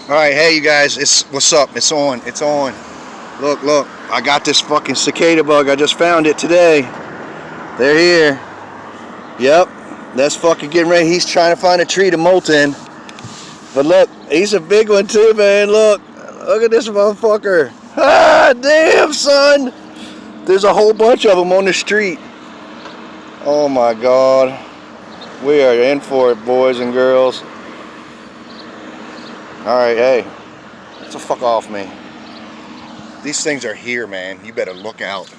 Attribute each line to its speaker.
Speaker 1: All right, hey you guys, what's up? It's on. It's on. Look. I got this fucking cicada bug. I just found it today. They're here. Yep. That's fucking getting ready. He's trying to find a tree to molt in. But look, he's a big one too, man. Look at this motherfucker. Ah, damn, son. There's a whole bunch of them on the street. Oh my God. We are in for it, boys and girls. Alright, hey. Get the fuck off me. These things are here, man. You better look out.